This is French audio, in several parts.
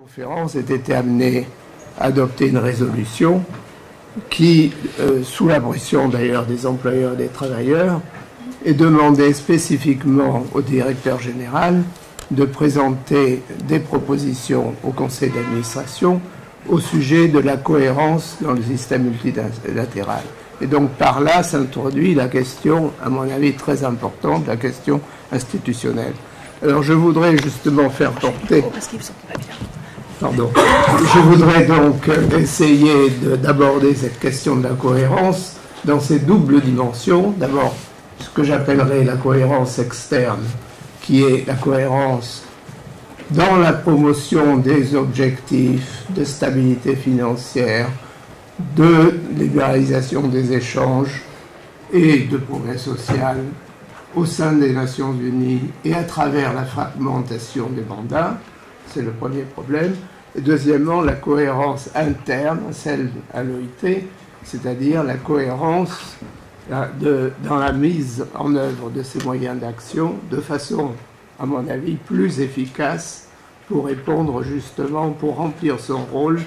conférence ait été amenée à adopter une résolution qui, sous la pression d'ailleurs des employeurs et des travailleurs, est demandé spécifiquement au directeur général de présenter des propositions au conseil d'administration au sujet de la cohérence dans le système multilatéral. Et donc par là s'introduit la question, à mon avis très importante, la question institutionnelle. Alors je voudrais justement faire porter... Pardon. Je voudrais donc essayer d'aborder cette question de la cohérence dans ses doubles dimensions. D'abord, ce que j'appellerais la cohérence externe, qui est la cohérence dans la promotion des objectifs de stabilité financière, de libéralisation des échanges et de progrès social au sein des Nations Unies et à travers la fragmentation des mandats. C'est le premier problème. Et deuxièmement, la cohérence interne, celle à l'OIT, c'est-à-dire la cohérence dans la mise en œuvre de ces moyens d'action de façon, à mon avis, plus efficace pour répondre justement, pour remplir son rôle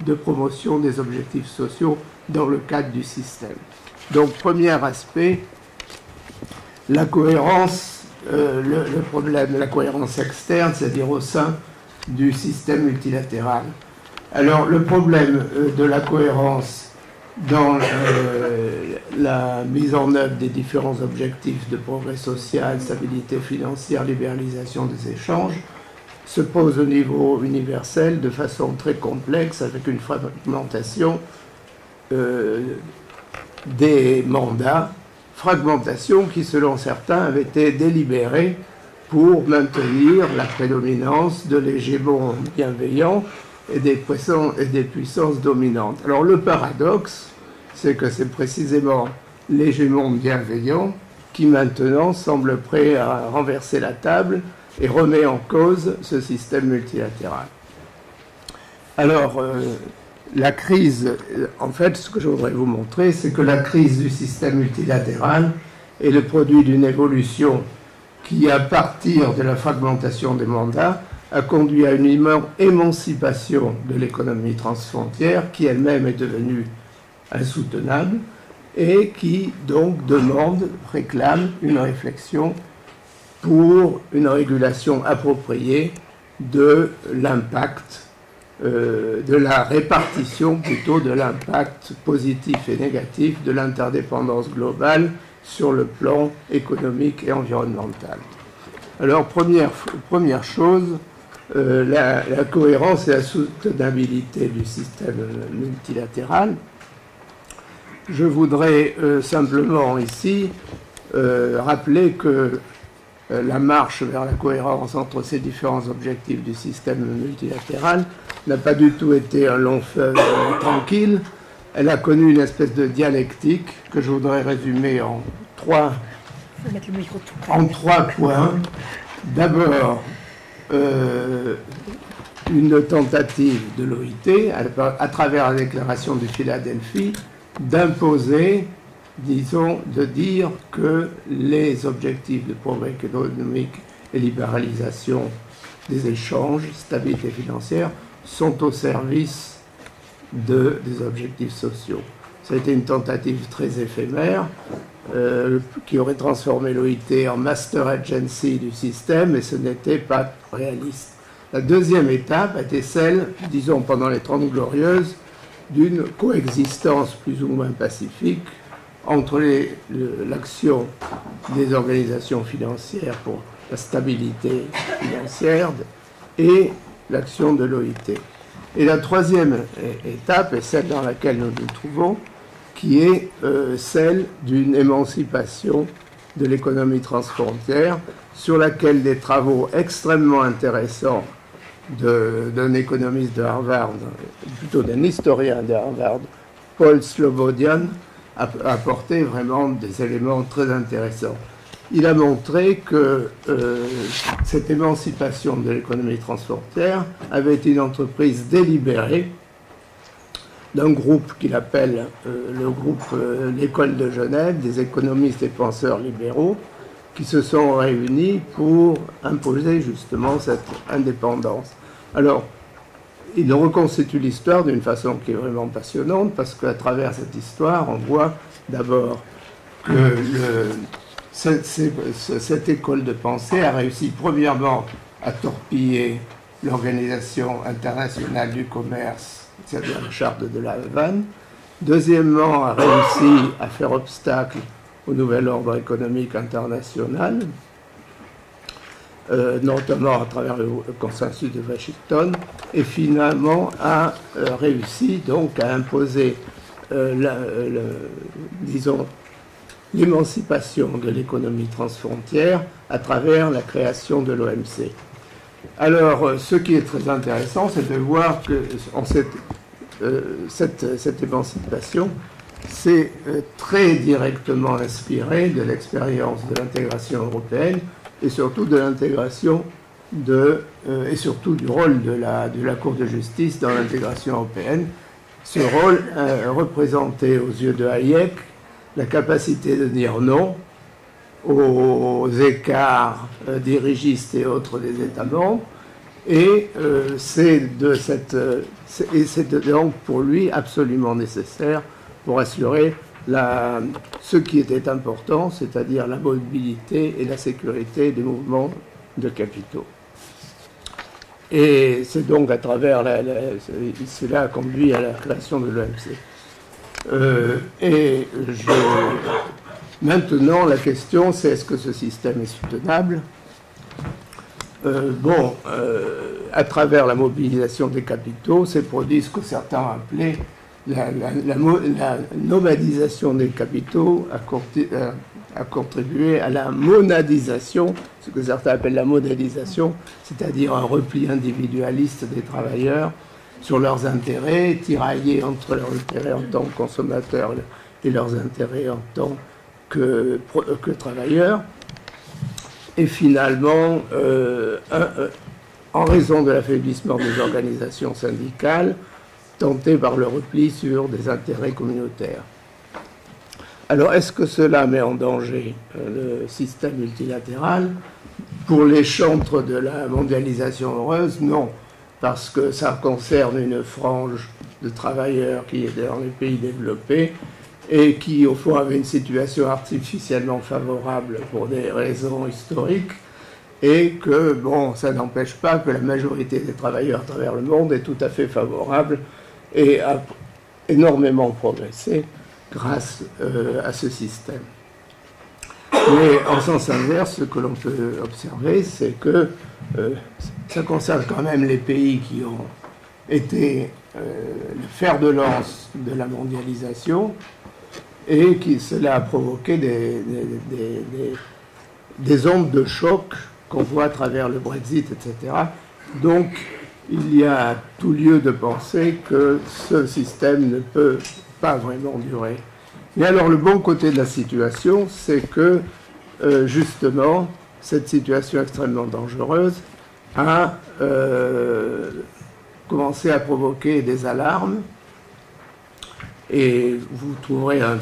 de promotion des objectifs sociaux dans le cadre du système. Donc, premier aspect, la cohérence, le problème de la cohérence externe, c'est-à-dire au sein du système multilatéral. Alors, le problème de la cohérence dans la mise en œuvre des différents objectifs de progrès social, stabilité financière, libéralisation des échanges, se pose au niveau universel de façon très complexe, avec une fragmentation des mandats, fragmentation qui, selon certains, avait été délibérée pour maintenir la prédominance de l'hégémon bienveillant et des puissances dominantes. Alors le paradoxe, c'est que c'est précisément l'hégémon bienveillant qui maintenant semble prêt à renverser la table et remet en cause ce système multilatéral. Alors, la crise, en fait, ce que je voudrais vous montrer, c'est que la crise du système multilatéral est le produit d'une évolution qui, à partir de la fragmentation des mandats, a conduit à une émancipation de l'économie transfrontière qui elle-même est devenue insoutenable et qui donc réclame une réflexion pour une régulation appropriée de l'impact, de la répartition plutôt de l'impact positif et négatif de l'interdépendance globale sur le plan économique et environnemental. Alors, première chose, la cohérence et la soutenabilité du système multilatéral. Je voudrais simplement ici rappeler que la marche vers la cohérence entre ces différents objectifs du système multilatéral n'a pas du tout été un long fleuve tranquille. Elle a connu une espèce de dialectique que je voudrais résumer en trois points. D'abord, une tentative de l'OIT, à travers la déclaration de Philadelphie, d'imposer, disons, de dire que les objectifs de progrès économique et libéralisation des échanges, stabilité financière, sont au service des objectifs sociaux. Ça a été une tentative très éphémère qui aurait transformé l'OIT en master agency du système, et ce n'était pas réaliste. La deuxième étape a été celle, disons, pendant les 30 Glorieuses, d'une coexistence plus ou moins pacifique entre l'action des organisations financières pour la stabilité financière et l'action de l'OIT. Et la troisième étape est celle dans laquelle nous nous trouvons, qui est celle d'une émancipation de l'économie transfrontière, sur laquelle des travaux extrêmement intéressants d'un économiste de Harvard, plutôt d'un historien de Harvard, Paul Slobodian, a apporté vraiment des éléments très intéressants. Il a montré que cette émancipation de l'économie transfrontière avait été une entreprise délibérée d'un groupe qu'il appelle le groupe l'École de Genève, des économistes et penseurs libéraux, qui se sont réunis pour imposer justement cette indépendance. Alors, il reconstitue l'histoire d'une façon qui est vraiment passionnante, parce qu'à travers cette histoire, on voit d'abord que cette école de pensée a réussi premièrement à torpiller l'Organisation internationale du commerce, c'est-à-dire la charte de La Havane. Deuxièmement, a réussi à faire obstacle au nouvel ordre économique international, notamment à travers le consensus de Washington, et finalement a réussi donc à imposer, disons, l'émancipation de l'économie transfrontière à travers la création de l'OMC. Alors, ce qui est très intéressant, c'est de voir que cette émancipation s'est très directement inspirée de l'expérience de l'intégration européenne et surtout de l'intégration et surtout du rôle de la Cour de justice dans l'intégration européenne. Ce rôle représentait aux yeux de Hayek la capacité de dire non aux écarts dirigistes et autres des États membres, et c'est donc pour lui absolument nécessaire pour assurer ce qui était important, c'est-à-dire la mobilité et la sécurité des mouvements de capitaux. Et c'est donc à travers cela a conduit à la création de l'OMC. Maintenant, la question, c'est est-ce que ce système est soutenable? À travers la mobilisation des capitaux, s'est produit ce que certains appelaient la nomadisation des capitaux, a contribué à la monadisation, ce que certains appellent la monadisation, c'est-à-dire un repli individualiste des travailleurs sur leurs intérêts, tiraillés entre leurs intérêts en tant que consommateurs et leurs intérêts en tant que travailleurs. Et finalement, en raison de l'affaiblissement des organisations syndicales, tenté par le repli sur des intérêts communautaires. Alors, est-ce que cela met en danger le système multilatéral? Pour les chantres de la mondialisation heureuse, non, parce que ça concerne une frange de travailleurs qui est dans les pays développés et qui, au fond, avait une situation artificiellement favorable pour des raisons historiques, et que, bon, ça n'empêche pas que la majorité des travailleurs à travers le monde est tout à fait favorable et a énormément progressé grâce à ce système. Mais en sens inverse, ce que l'on peut observer, c'est que ça concerne quand même les pays qui ont été le fer de lance de la mondialisation, et cela a provoqué des ondes de choc qu'on voit à travers le Brexit, etc. Donc, il y a tout lieu de penser que ce système ne peut pas vraiment durer. Mais alors, le bon côté de la situation, c'est que, justement, cette situation extrêmement dangereuse a commencé à provoquer des alarmes. Et vous trouverez un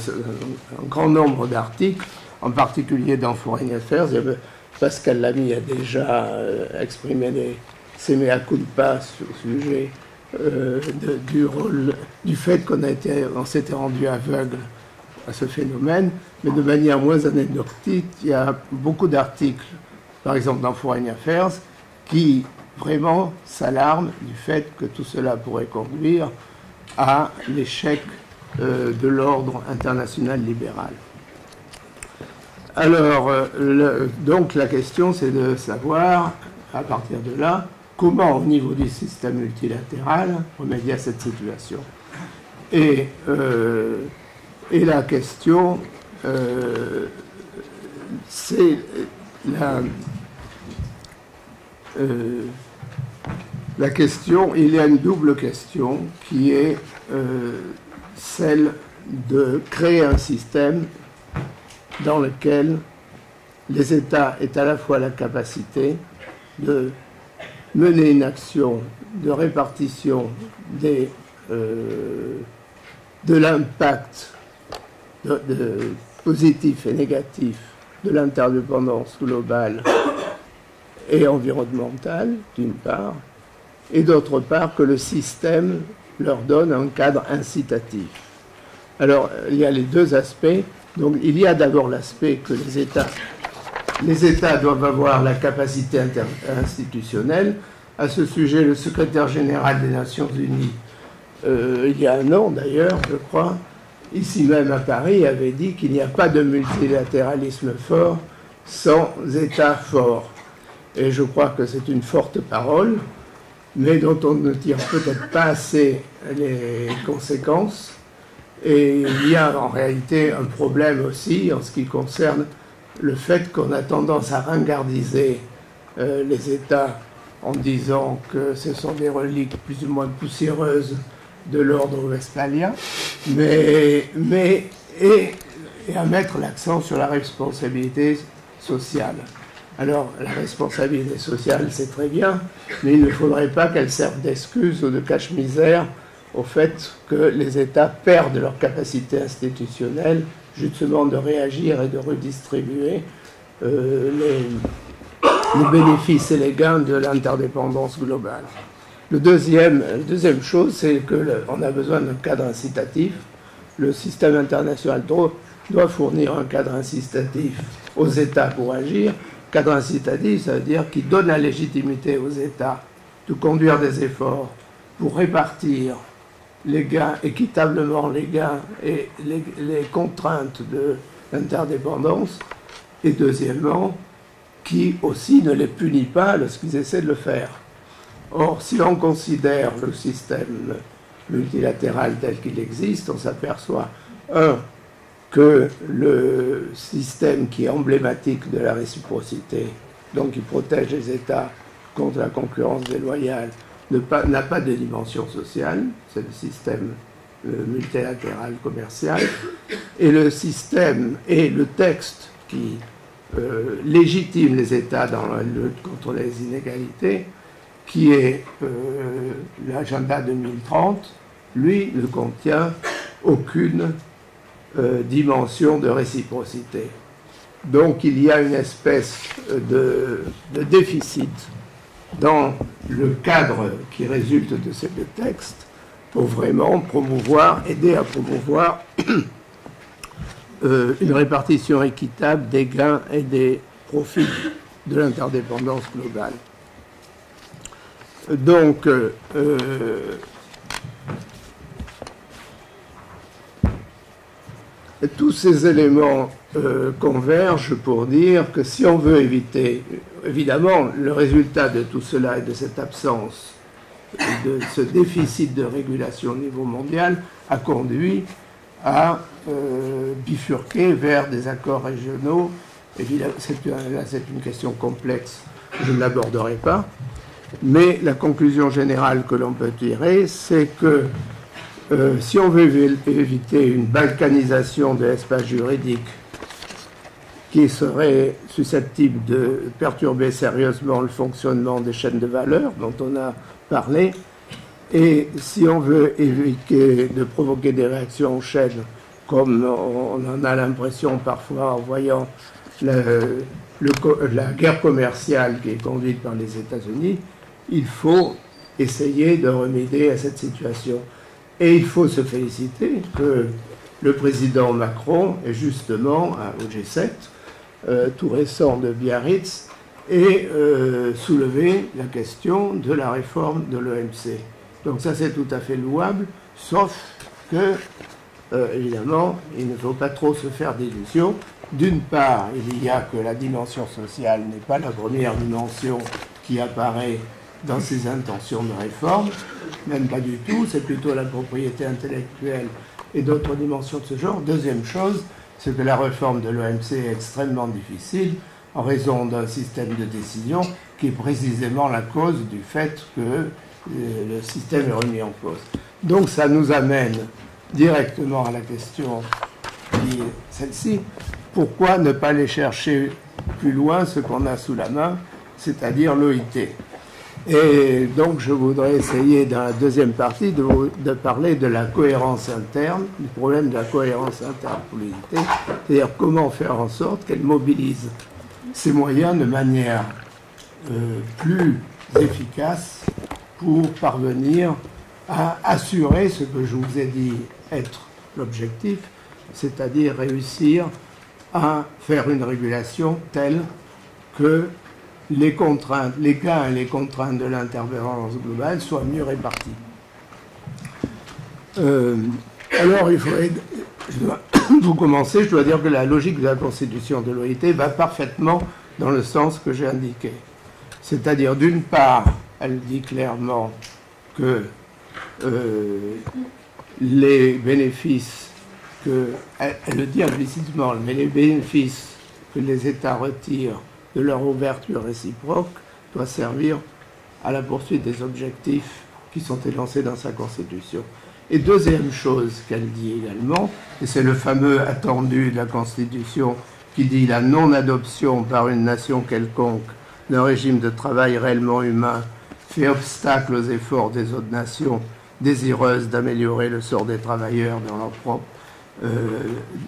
grand nombre d'articles, en particulier dans Foreign Affairs. Pascal Lamy a déjà exprimé ses mea culpa sur le sujet du fait qu'on s'était rendu aveugle à ce phénomène, mais de manière moins anecdotique, il y a beaucoup d'articles, par exemple dans Foreign Affairs, qui vraiment s'alarment du fait que tout cela pourrait conduire à l'échec de l'ordre international libéral. Alors, donc la question, c'est de savoir, à partir de là, comment, au niveau du système multilatéral, remédier à cette situation. Et la question, c'est la question, il y a une double question qui est celle de créer un système dans lequel les États aient à la fois la capacité de mener une action de répartition de l'impact positif et négatif de l'interdépendance globale et environnementale, d'une part, et d'autre part que le système leur donne un cadre incitatif. Alors, il y a les deux aspects. Donc, il y a d'abord l'aspect que les États doivent avoir la capacité institutionnelle. À ce sujet, le secrétaire général des Nations Unies, il y a un an d'ailleurs, je crois, ici même à Paris, avait dit qu'il n'y a pas de multilatéralisme fort sans États forts. Et je crois que c'est une forte parole, mais dont on ne tire peut-être pas assez les conséquences. Et il y a en réalité un problème aussi en ce qui concerne le fait qu'on a tendance à ringardiser les États en disant que ce sont des reliques plus ou moins poussiéreuses de l'ordre westphalien, et à mettre l'accent sur la responsabilité sociale. Alors, la responsabilité sociale, c'est très bien, mais il ne faudrait pas qu'elle serve d'excuse ou de cache-misère au fait que les États perdent leur capacité institutionnelle justement de réagir et de redistribuer les bénéfices et les gains de l'interdépendance globale. La deuxième chose, c'est qu'on a besoin d'un cadre incitatif. Le système international doit fournir un cadre incitatif aux États pour agir. Cadre incitatif, ça veut dire qu'il donne la légitimité aux États de conduire des efforts pour répartir les gains, équitablement les gains et les contraintes de l'interdépendance, et deuxièmement, qui aussi ne les punit pas lorsqu'ils essaient de le faire. Or, si l'on considère le système multilatéral tel qu'il existe, on s'aperçoit, que le système qui est emblématique de la réciprocité, donc qui protège les États contre la concurrence déloyale, n'a pas de dimension sociale, c'est le système multilatéral commercial, et le système et le texte qui légitime les États dans la lutte contre les inégalités, qui est l'agenda 2030, lui ne contient aucune dimension de réciprocité. Donc il y a une espèce de déficit dans le cadre qui résulte de ces deux textes pour vraiment aider à promouvoir une répartition équitable des gains et des profits de l'interdépendance globale. Donc, tous ces éléments convergent pour dire que si on veut éviter, évidemment, le résultat de tout cela et de cette absence, de ce déficit de régulation au niveau mondial, a conduit à bifurquer vers des accords régionaux. Évidemment, là, c'est une question complexe, je ne l'aborderai pas, mais la conclusion générale que l'on peut tirer, c'est que si on veut éviter une balkanisation de l'espace juridique qui serait susceptible de perturber sérieusement le fonctionnement des chaînes de valeur dont on a parlé, et si on veut éviter de provoquer des réactions en chaîne, comme on en a l'impression parfois en voyant la guerre commerciale qui est conduite par les États-Unis, il faut essayer de remédier à cette situation. Et il faut se féliciter que le président Macron ait justement, au G7, tout récent de Biarritz, ait soulevé la question de la réforme de l'OMC. Donc ça, c'est tout à fait louable, sauf que, évidemment, il ne faut pas trop se faire d'illusions. D'une part, il y a que la dimension sociale n'est pas la première dimension qui apparaît dans ses intentions de réforme, même pas du tout, c'est plutôt la propriété intellectuelle et d'autres dimensions de ce genre. Deuxième chose, c'est que la réforme de l'OMC est extrêmement difficile en raison d'un système de décision qui est précisément la cause du fait que le système est remis en cause. Donc ça nous amène directement à la question qui est celle-ci. Pourquoi ne pas aller chercher plus loin ce qu'on a sous la main, c'est-à-dire l'OIT? Et donc je voudrais essayer dans la deuxième partie de parler de la cohérence interne, du problème de la cohérence interne pour l'OIT, c'est-à-dire comment faire en sorte qu'elle mobilise ses moyens de manière plus efficace pour parvenir à assurer ce que je vous ai dit être l'objectif, c'est-à-dire réussir à faire une régulation telle que les contraintes, les gains et les contraintes de l'intervention globale soient mieux répartis. Alors, pour commencer, je dois dire que la logique de la Constitution de l'OIT va parfaitement dans le sens que j'ai indiqué. C'est-à-dire, d'une part, elle dit clairement que les bénéfices elle le dit implicitement, mais les bénéfices que les États retirent de leur ouverture réciproque doivent servir à la poursuite des objectifs qui sont énoncés dans sa Constitution. Et deuxième chose qu'elle dit également, et c'est le fameux attendu de la Constitution qui dit la non-adoption par une nation quelconque d'un régime de travail réellement humain fait obstacle aux efforts des autres nations désireuses d'améliorer le sort des travailleurs dans leur propre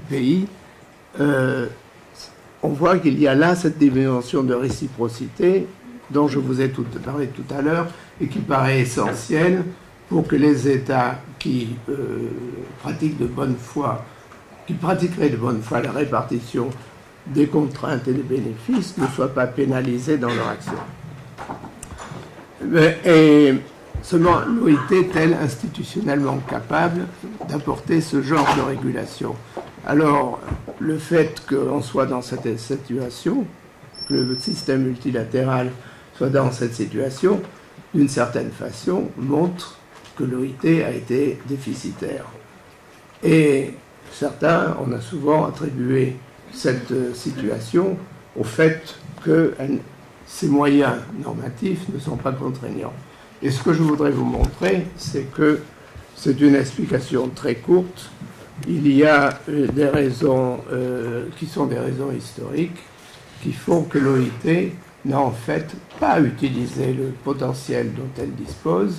pays. On voit qu'il y a là cette dimension de réciprocité dont je vous ai parlé tout à l'heure et qui paraît essentielle pour que les États qui pratiqueraient de bonne foi la répartition des contraintes et des bénéfices ne soient pas pénalisés dans leur action. Et seulement l'OIT est-elle institutionnellement capable d'apporter ce genre de régulation? Alors, le fait qu'on soit dans cette situation, que le système multilatéral soit dans cette situation, d'une certaine façon, montre que l'OIT a été déficitaire. Et certains, on a souvent attribué cette situation au fait que ces moyens normatifs ne sont pas contraignants. Et ce que je voudrais vous montrer, c'est que c'est une explication très courte. Il y a des raisons qui sont des raisons historiques qui font que l'OIT n'a en fait pas utilisé le potentiel dont elle dispose,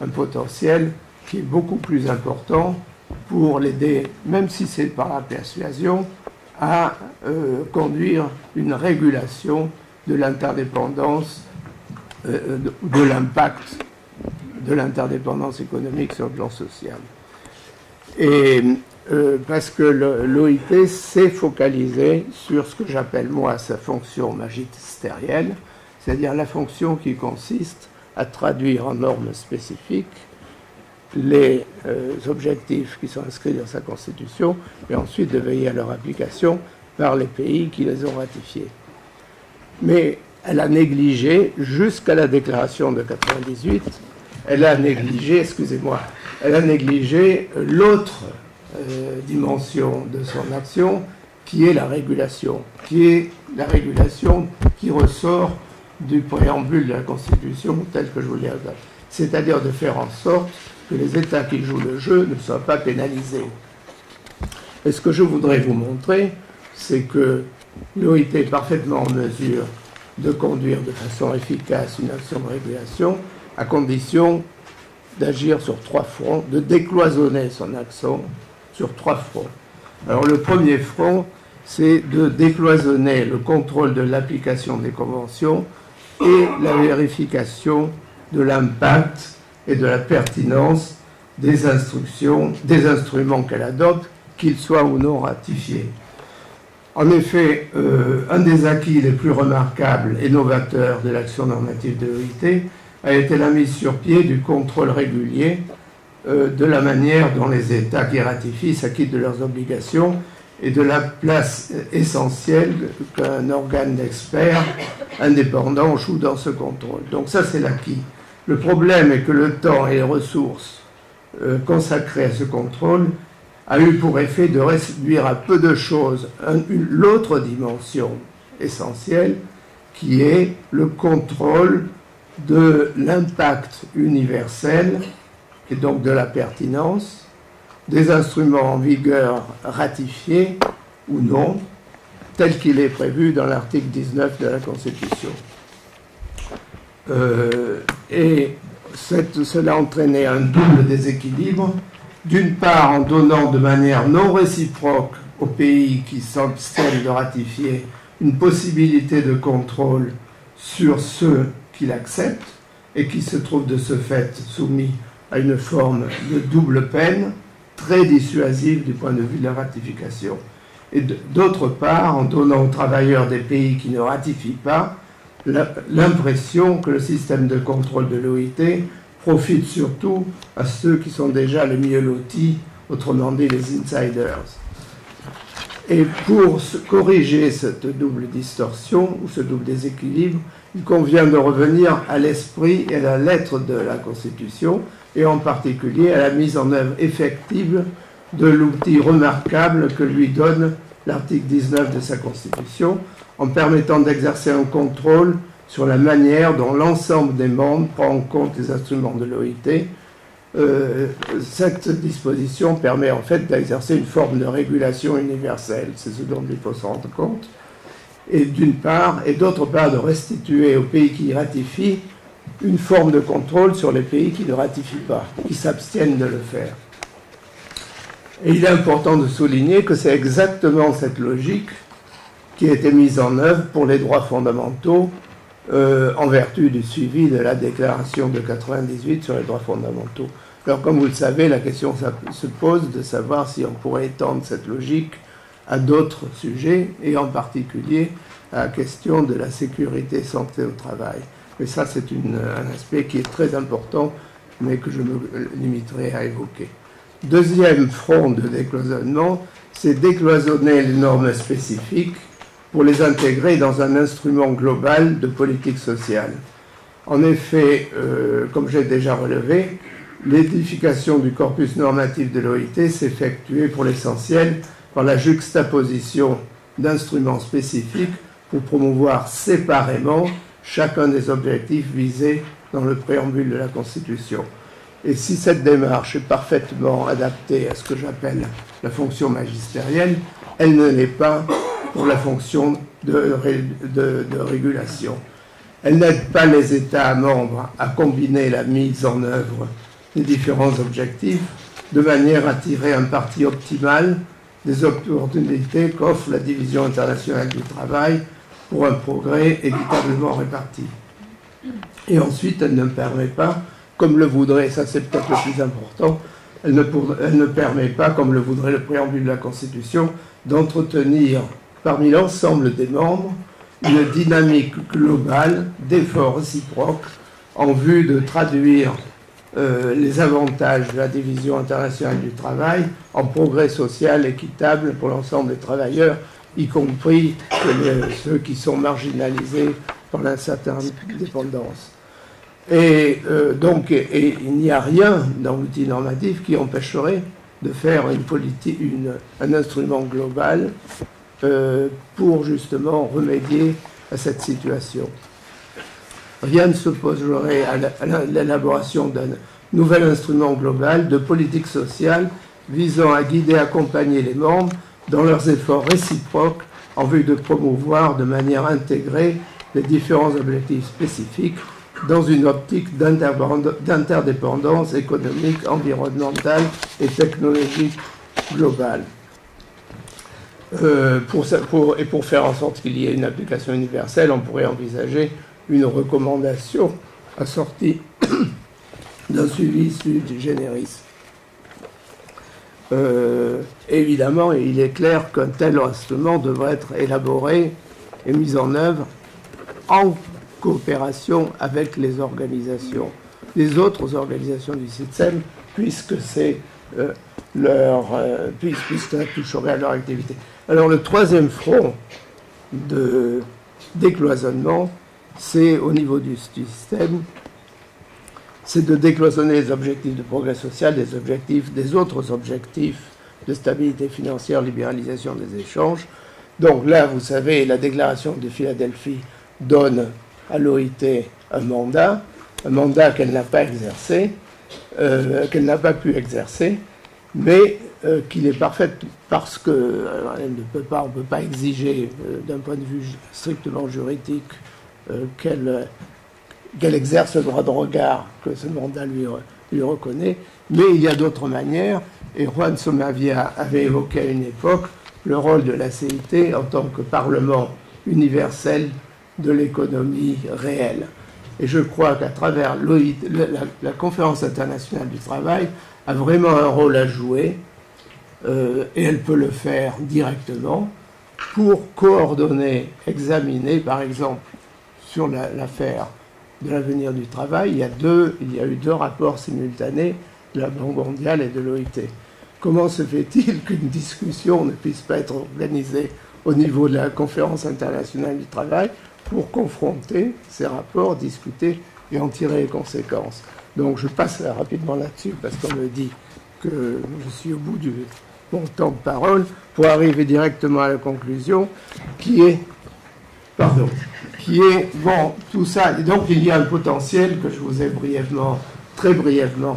un potentiel qui est beaucoup plus important pour l'aider, même si c'est par la persuasion, à conduire une régulation de l'interdépendance, de l'impact de l'interdépendance économique sur le plan social. Et parce que l'OIT s'est focalisé sur ce que j'appelle moi sa fonction magistérielle, c'est-à-dire la fonction qui consiste à traduire en normes spécifiques les objectifs qui sont inscrits dans sa Constitution et ensuite de veiller à leur application par les pays qui les ont ratifiés. Mais elle a négligé, jusqu'à la déclaration de 1998, elle a négligé l'autre dimension de son action, qui est la régulation, qui ressort du préambule de la Constitution tel que je vous l'ai dit, c'est-à-dire de faire en sorte que les États qui jouent le jeu ne soient pas pénalisés. Et ce que je voudrais vous montrer, c'est que l'OIT est parfaitement en mesure de conduire de façon efficace une action de régulation, à condition d'agir sur 3 fronts, de décloisonner son action sur 3 fronts. Alors le premier front, c'est de décloisonner le contrôle de l'application des conventions et la vérification de l'impact et de la pertinence des instruments qu'elle adopte, qu'ils soient ou non ratifiés. En effet, un des acquis les plus remarquables et novateurs de l'action normative de l'OIT a été la mise sur pied du contrôle régulier de la manière dont les États qui ratifient s'acquittent de leurs obligations et de la place essentielle qu'un organe d'experts indépendant joue dans ce contrôle. Donc ça, c'est l'acquis. Le problème est que le temps et les ressources consacrées à ce contrôle a eu pour effet de réduire à peu de choses l'autre dimension essentielle qui est le contrôle de l'impact universel et donc de la pertinence des instruments en vigueur ratifiés ou non, tel qu'il est prévu dans l'article 19 de la Constitution. Et cela a entraîné un double déséquilibre. D'une part, en donnant de manière non réciproque aux pays qui s'abstiennent de ratifier une possibilité de contrôle sur ceux qui l'acceptent, et qui se trouve de ce fait soumis à une forme de double peine très dissuasive du point de vue de la ratification. Et d'autre part, en donnant aux travailleurs des pays qui ne ratifient pas l'impression que le système de contrôle de l'OIT profite surtout à ceux qui sont déjà les mieux lotis, autrement dit les insiders. Et pour corriger cette double distorsion ou ce double déséquilibre, il convient de revenir à l'esprit et à la lettre de la Constitution, et en particulier à la mise en œuvre effective de l'outil remarquable que lui donne l'article 19 de sa Constitution, en permettant d'exercer un contrôle sur la manière dont l'ensemble des membres prend en compte les instruments de l'OIT. Cette disposition permet en fait d'exercer une forme de régulation universelle, c'est ce dont il faut se rendre compte, et d'une part, et d'autre part de restituer aux pays qui ratifient une forme de contrôle sur les pays qui ne ratifient pas, qui s'abstiennent de le faire. Et il est important de souligner que c'est exactement cette logique qui a été mise en œuvre pour les droits fondamentaux en vertu du suivi de la déclaration de 98 sur les droits fondamentaux. Alors, comme vous le savez, la question se pose de savoir si on pourrait étendre cette logique à d'autres sujets, et en particulier à la question de la sécurité santé au travail. Mais ça, c'est un aspect qui est très important, mais que je me limiterai à évoquer. Deuxième front de décloisonnement, c'est décloisonner les normes spécifiques pour les intégrer dans un instrument global de politique sociale. En effet, comme j'ai déjà relevé, l'édification du corpus normatif de l'OIT s'effectuait pour l'essentiel par la juxtaposition d'instruments spécifiques pour promouvoir séparément chacun des objectifs visés dans le préambule de la Constitution. Et si cette démarche est parfaitement adaptée à ce que j'appelle la fonction magistérielle, elle ne l'est pas pour la fonction de régulation. Elle n'aide pas les États membres à combiner la mise en œuvre des différents objectifs de manière à tirer un parti optimal des opportunités qu'offre la division internationale du travail pour un progrès équitablement réparti. Et ensuite, elle ne permet pas, comme le voudrait, ça c'est peut-être le plus important, elle ne permet pas, comme le voudrait le préambule de la Constitution, d'entretenir parmi l'ensemble des membres une dynamique globale d'efforts réciproques en vue de traduire les avantages de la division internationale du travail en progrès social équitable pour l'ensemble des travailleurs, y compris ceux qui sont marginalisés par une certaine dépendance. Et donc, il n'y a rien dans l'outil normatif qui empêcherait de faire un instrument global pour justement remédier à cette situation. Rien ne s'opposerait à l'élaboration d'un nouvel instrument global de politique sociale visant à guider et accompagner les membres dans leurs efforts réciproques en vue de promouvoir de manière intégrée les différents objectifs spécifiques dans une optique d'interdépendance économique, environnementale et technologique globale. Pour faire en sorte qu'il y ait une application universelle, on pourrait envisager une recommandation assortie d'un suivi sui generis. Évidemment, il est clair qu'un tel instrument devrait être élaboré et mis en œuvre en coopération avec les autres organisations du système, puisque c'est puisque ça toucherait à leur activité. Alors le troisième front de décloisonnement, c'est au niveau du système, c'est de décloisonner les objectifs de progrès social des autres objectifs de stabilité financière, libéralisation des échanges. Donc là, vous savez, la déclaration de Philadelphie donne à l'OIT un mandat qu'elle n'a pas exercé, qu'elle n'a pas pu exercer, mais qu'il est parfait parce que on ne peut pas exiger d'un point de vue strictement juridique qu'elle exerce le droit de regard que ce mandat lui reconnaît, mais il y a d'autres manières, et Juan Somavia avait évoqué à une époque le rôle de la CIT en tant que parlement universel de l'économie réelle. Et je crois qu'à travers l'OIT, la Conférence internationale du travail a vraiment un rôle à jouer, et elle peut le faire directement, pour coordonner, examiner, par exemple, sur l'affaire de l'avenir du travail, il y a eu 2 rapports simultanés de la Banque mondiale et de l'OIT. Comment se fait-il qu'une discussion ne puisse pas être organisée au niveau de la Conférence internationale du travail pour confronter ces rapports, discuter et en tirer les conséquences? Donc je passe rapidement là-dessus parce qu'on me dit que je suis au bout de mon temps de parole pour arriver directement à la conclusion qui est, bon, tout ça. Et donc il y a un potentiel que je vous ai très brièvement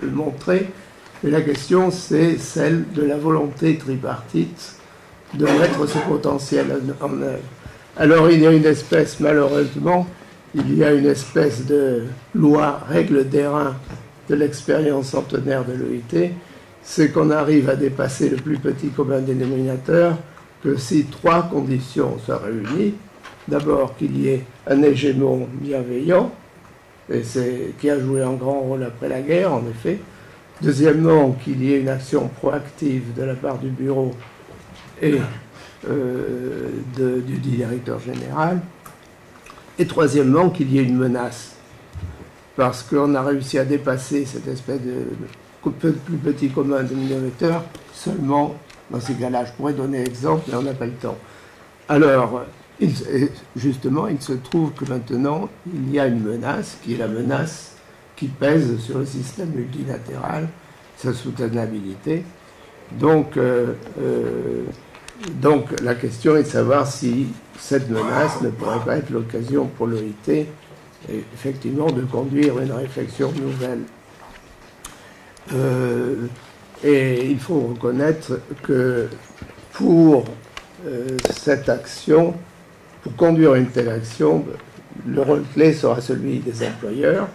montré. Et la question, c'est celle de la volonté tripartite de mettre ce potentiel en œuvre. Alors, il y a malheureusement, il y a une espèce de loi, règle d'airain de l'expérience centenaire de l'OIT, c'est qu'on arrive à dépasser le plus petit commun dénominateur que si 3 conditions soient réunies. D'abord, qu'il y ait un hégémon bienveillant, et qui a joué un grand rôle après la guerre, en effet. Deuxièmement, qu'il y ait une action proactive de la part du bureau et du directeur général. Et troisièmement, qu'il y ait une menace. Parce qu'on a réussi à dépasser cette espèce de plus petit commun dénominateur seulement dans ces cas-là. Je pourrais donner l'exemple, mais on n'a pas le temps. Alors, justement, il se trouve que maintenant, il y a une menace, qui est la menace qui pèse sur le système multilatéral, sa soutenabilité. Donc la question est de savoir si cette menace ne pourrait pas être l'occasion pour l'OIT, effectivement, de conduire une réflexion nouvelle. Et il faut reconnaître que pour cette action, pour conduire une telle action, le rôle clé sera celui des employeurs,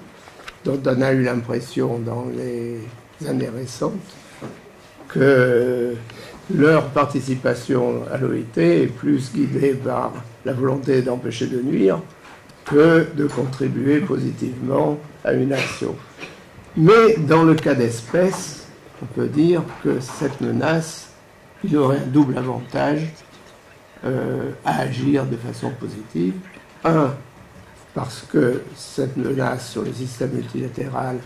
dont on a eu l'impression dans les années récentes que leur participation à l'OIT est plus guidée par la volonté d'empêcher de nuire que de contribuer positivement à une action. Mais dans le cas d'espèce, on peut dire que cette menace, il aurait un double avantage à agir de façon positive. Un, parce que cette menace sur le système multilatéral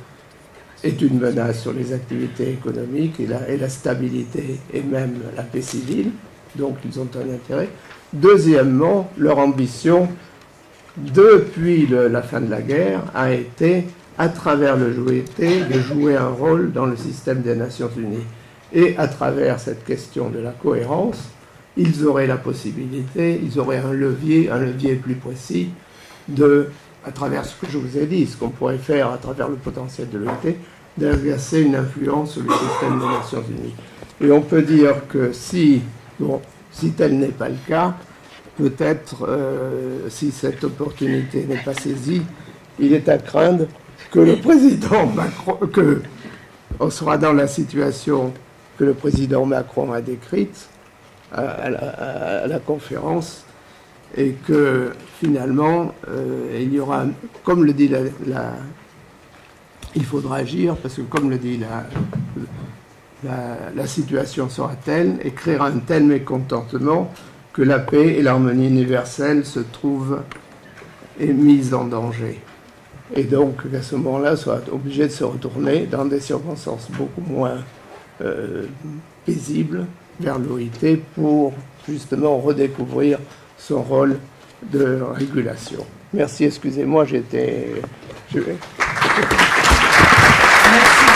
est une menace sur les activités économiques et la stabilité et même la paix civile, donc ils ont un intérêt. Deuxièmement, leur ambition, depuis la fin de la guerre, a été, à travers le OIT, de jouer un rôle dans le système des Nations Unies. Et à travers cette question de la cohérence, ils auraient la possibilité, ils auraient un levier plus précis, à travers ce que je vous ai dit, ce qu'on pourrait faire à travers le potentiel de l'OIT, d'exercer une influence sur le système des Nations Unies. Et on peut dire que si tel n'est pas le cas, peut-être, si cette opportunité n'est pas saisie, il est à craindre que le président Macron, on sera dans la situation que le président Macron a décrite à la conférence, et que finalement, il y aura, comme le dit il faudra agir, parce que comme le dit la situation sera telle et créera un tel mécontentement que la paix et l'harmonie universelle se trouvent mises en danger. Et donc, à ce moment-là, sera obligé de se retourner dans des circonstances beaucoup moins paisibles vers l'OIT pour justement redécouvrir son rôle de régulation. Merci, excusez-moi, Merci.